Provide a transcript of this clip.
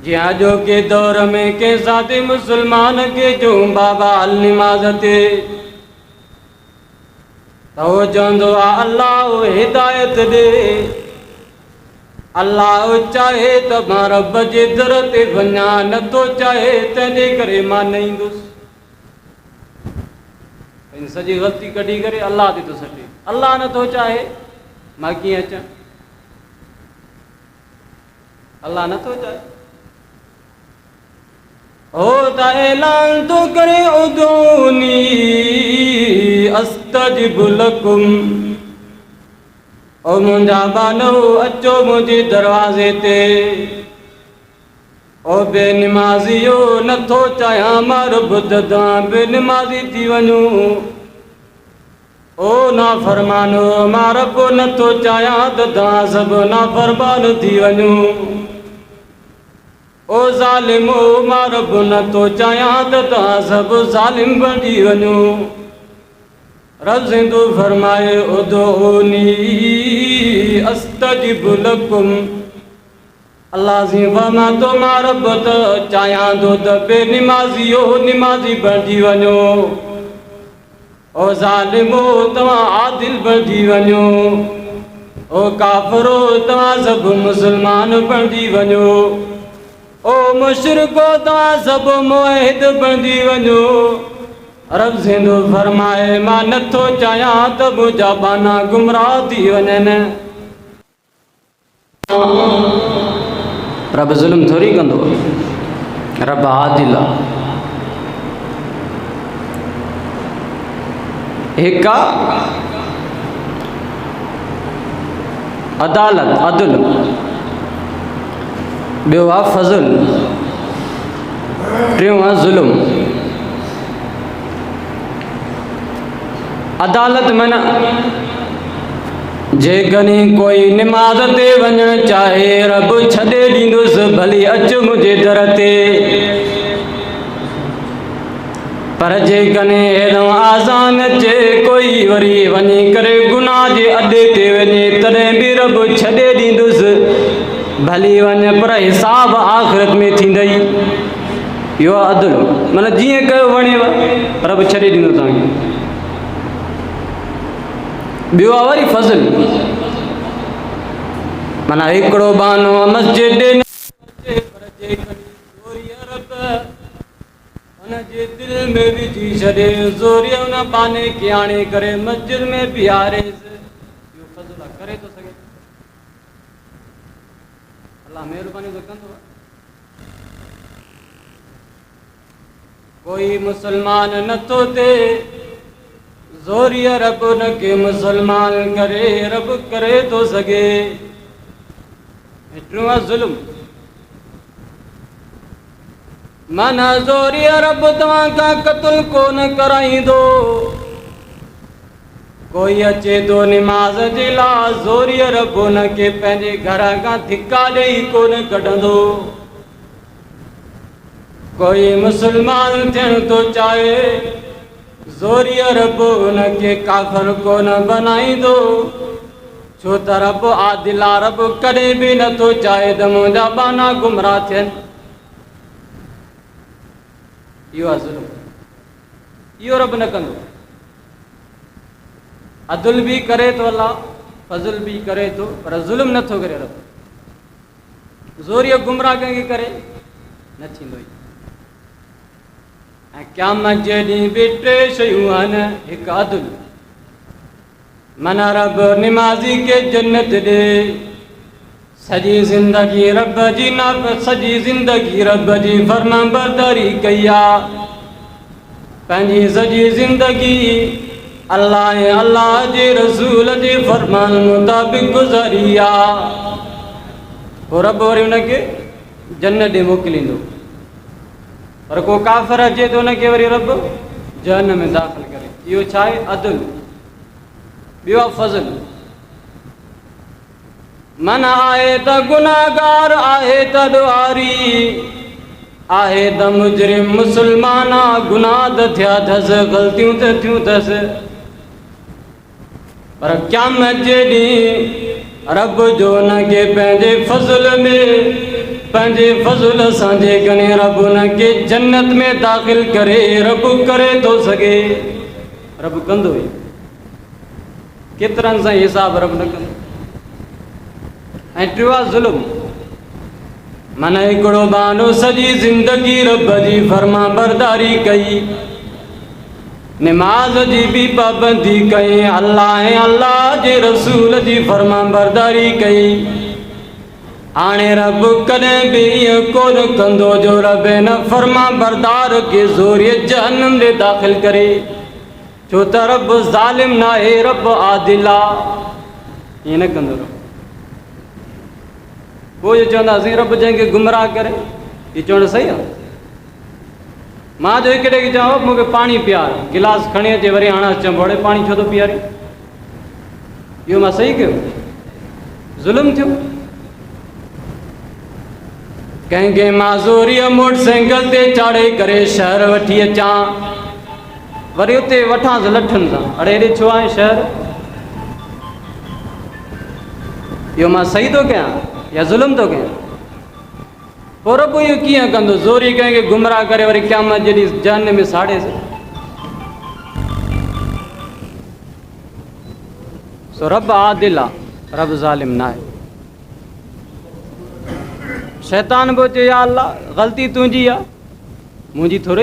जी अॼो के दौर में के साथी मुसलमान के जो बाबा अल निमाज़ ते तो वो चवंदो आहे अल्लाह हिदायत ॾे। अल्लाह चाहे त मां रब जे दर ते वञा, नथो चाहे तंहिंजे करे मां न ईंदुसि। सॼी ग़लती कढी करे अल्लाह ते थो सटे। अल्लाह नथो चाहे मां कीअं अचां? अल्लाह नथो चाहे। हो त ऐलान थो करे उदूनी अस्तजिब लकुम। ओ मुंहिंजा बानो अचो मुंहिंजे दरवाज़े ते। ओ बेनिमाज़ियो नथो चाहियां मां रब ददां बेनिमाज़ी थी वञूं। ओ नाफ़रमानो मां रब नथो चाहियां ददां सभु नाफ़रमान थी वञूं। ओ ज़ालिमो मां रब नथो चाहियां ददां सभु ज़ालिम बणिजी वञूं। रब सिंधु फरमाए उदूनी अस्तजिब लकुम। अल्लाह जी फरमा तो मां रब त चाहियां थो त बेनिमाज़ियो निमाज़ी बणिजी वञो। ओ ज़ालिमो तव्हां आदिल बणिजी वञो। ओ काफ़िरो तव्हां सभु मुसलमान बणिजी वञो। ओ मुशरिको तव्हां सभु मुवहिद बणिजी वञो। रब सिंधु फरमाए मां नथो चाहियां त मुंहिंजा बाना गुमराह थी वञनि। रब ज़ुल्म थोरी कंदो, रब आदिल आहे। हिकु आहे अदालत अदल, ॿियो आहे फज़ल, टियों आहे ज़ुल्म। अदालत माना जेकॾहिं कोई निमाज़ ते वञणु चाहे रब छॾे ॾींदुसि, भली अच मुंहिंजे दर ते। पर जेकॾहिं हेॾो आज़ान अचे कोई वरी वञी करे गुनाह जे अॾे ते वञे तॾहिं बि रब छॾे ॾींदुसि, भली वञ पर हिसाब आख़िरत में थींदई। इहो आहे अदल, माना जीअं कयो वणेव रब छॾे ॾींदो तव्हांखे। ॿियो आहे वरी फज़ल, माना हिकिड़ो बहानो मस्जिद हुनजे दिलि में विझी छॾे, ज़ोरीअ हुन बहाने खे आणे करे मस्जिद में बीहारेसि। इहो फज़ल आहे, करे थो सघे। अल्लाह महिरबानी त कंदो। कोई मुसलमान नथो थिए, ज़ोरीअ रब हुनखे मुसलमान करे, रब करे थो सघे। टियों आहे ज़ुल्म, माना ज़ोरीअ रब तव्हां खां क़त्ल कोन कराईंदो। कोई अचे थो निमाज़ जे लाइ, ज़ोरीअ रब हुनखे पंहिंजे घर खां धिका ॾेई कोन कढंदो। कोई मुसलमान थियण थो चाहे, ज़ोरीअ रब हुनखे काफ़िर कोन बनाईंदो। छो त रब आदिल आहे, रब कॾहिं बि नथो चाहे त मुंहिंजा बाना गुमराह थियनि। इहो आहे ज़ुल्म, इहो रब न कंदो। अदल बि करे थो अल्लाह, फज़ल बि करे थो, पर ज़ुल्म नथो करे रब। ज़ोरीअ गुमराह कंहिंखे करे न थींदो। ऐं क़यामत जे ॾींहुं बि टे शयूं आहिनि। हिकु अदल, माना रब निमाज़ी खे जन्नत ॾे। सॼी ज़िंदगी रब जी सॼी ज़िंदगी रब जी फरमाबरदारी कई आहे। पंहिंजी सॼी ज़िंदगी अल्लाह ऐं अल्लाह जे रसूल जे फरमान मुताबिक़ गुज़ारी आहे। पोइ रब वरी हुनखे जन्नत ॾे मोकिलींदो। पर को काफ़िर अचे त हुनखे वरी रब जहन्नम में दाख़िल करे। इहो छा आहे? अदल। ॿियो आहे फज़ल, माना आहे त गुनाहगार, आहे त ॾुआरी, आहे त मुजरिम मुसलमान आहे, गुनाह त थिया अथसि, ग़लतियूं त थियूं अथसि, पर क़यामत जे ॾींहुं रब जो हुनखे पंहिंजे फज़ल में पंहिंजे फज़ुल सांझे कने रब उनखे जन्नत में दाख़िल करे। रब करे थो सघे, रब कंदो ई, केतिरनि सां हिसाब रब न कंदो। ऐं टियों आहे ज़ुल्म। मन हिकिड़ो बहानो सॼी ज़िंदगी रब जी फर्मा बरदारी कई, नमाज जी भी पाबंदी कई, अल्लाह ऐं अल्लाह जे रसूल जी फर्मा बरदारी कई। हाणे रब कॾहिं बि ईअं कोन कंदो जो रब न फर्मा बरदार खे ज़ोरीअ जहन्नम में दाख़िल करे, छो त रब ज़ालिम न आहे, रब आदिल आहे। ईअं न कंदो रब। पोइ चवंदासीं रब जंहिंखे गुमराह करे, इहो चवणु सही आहे। मां जो हिकिड़े खे चवां मूंखे पाणी पीआर, गिलास खणी अचे वरी हाणे चंबोड़े पाणी छो थो पीआरे, इहो मां सही कयो? ज़ुल्म थियो। कंहिंखे मां ज़ोरीअ मोटरसाइकिल ते चाढ़े करे शहर वठी अचां, वरी उते वठांसि लठनि सां, अड़े हेॾे छो आहे शहर, इहो मां सही थो कयां या ज़ुल्म थो कयां? पोइ रब इहो कीअं कंदो? ज़ोरी कंहिंखे गुमराह करे वरी क़यामत जॾहिं जहन्नम में साड़ेसि। सो रब आदिल आहे, रब ज़ालिम न आहे। शैतान बि चए या अल्लाह ग़लती तुंहिंजी आहे, मुंहिंजी थोरी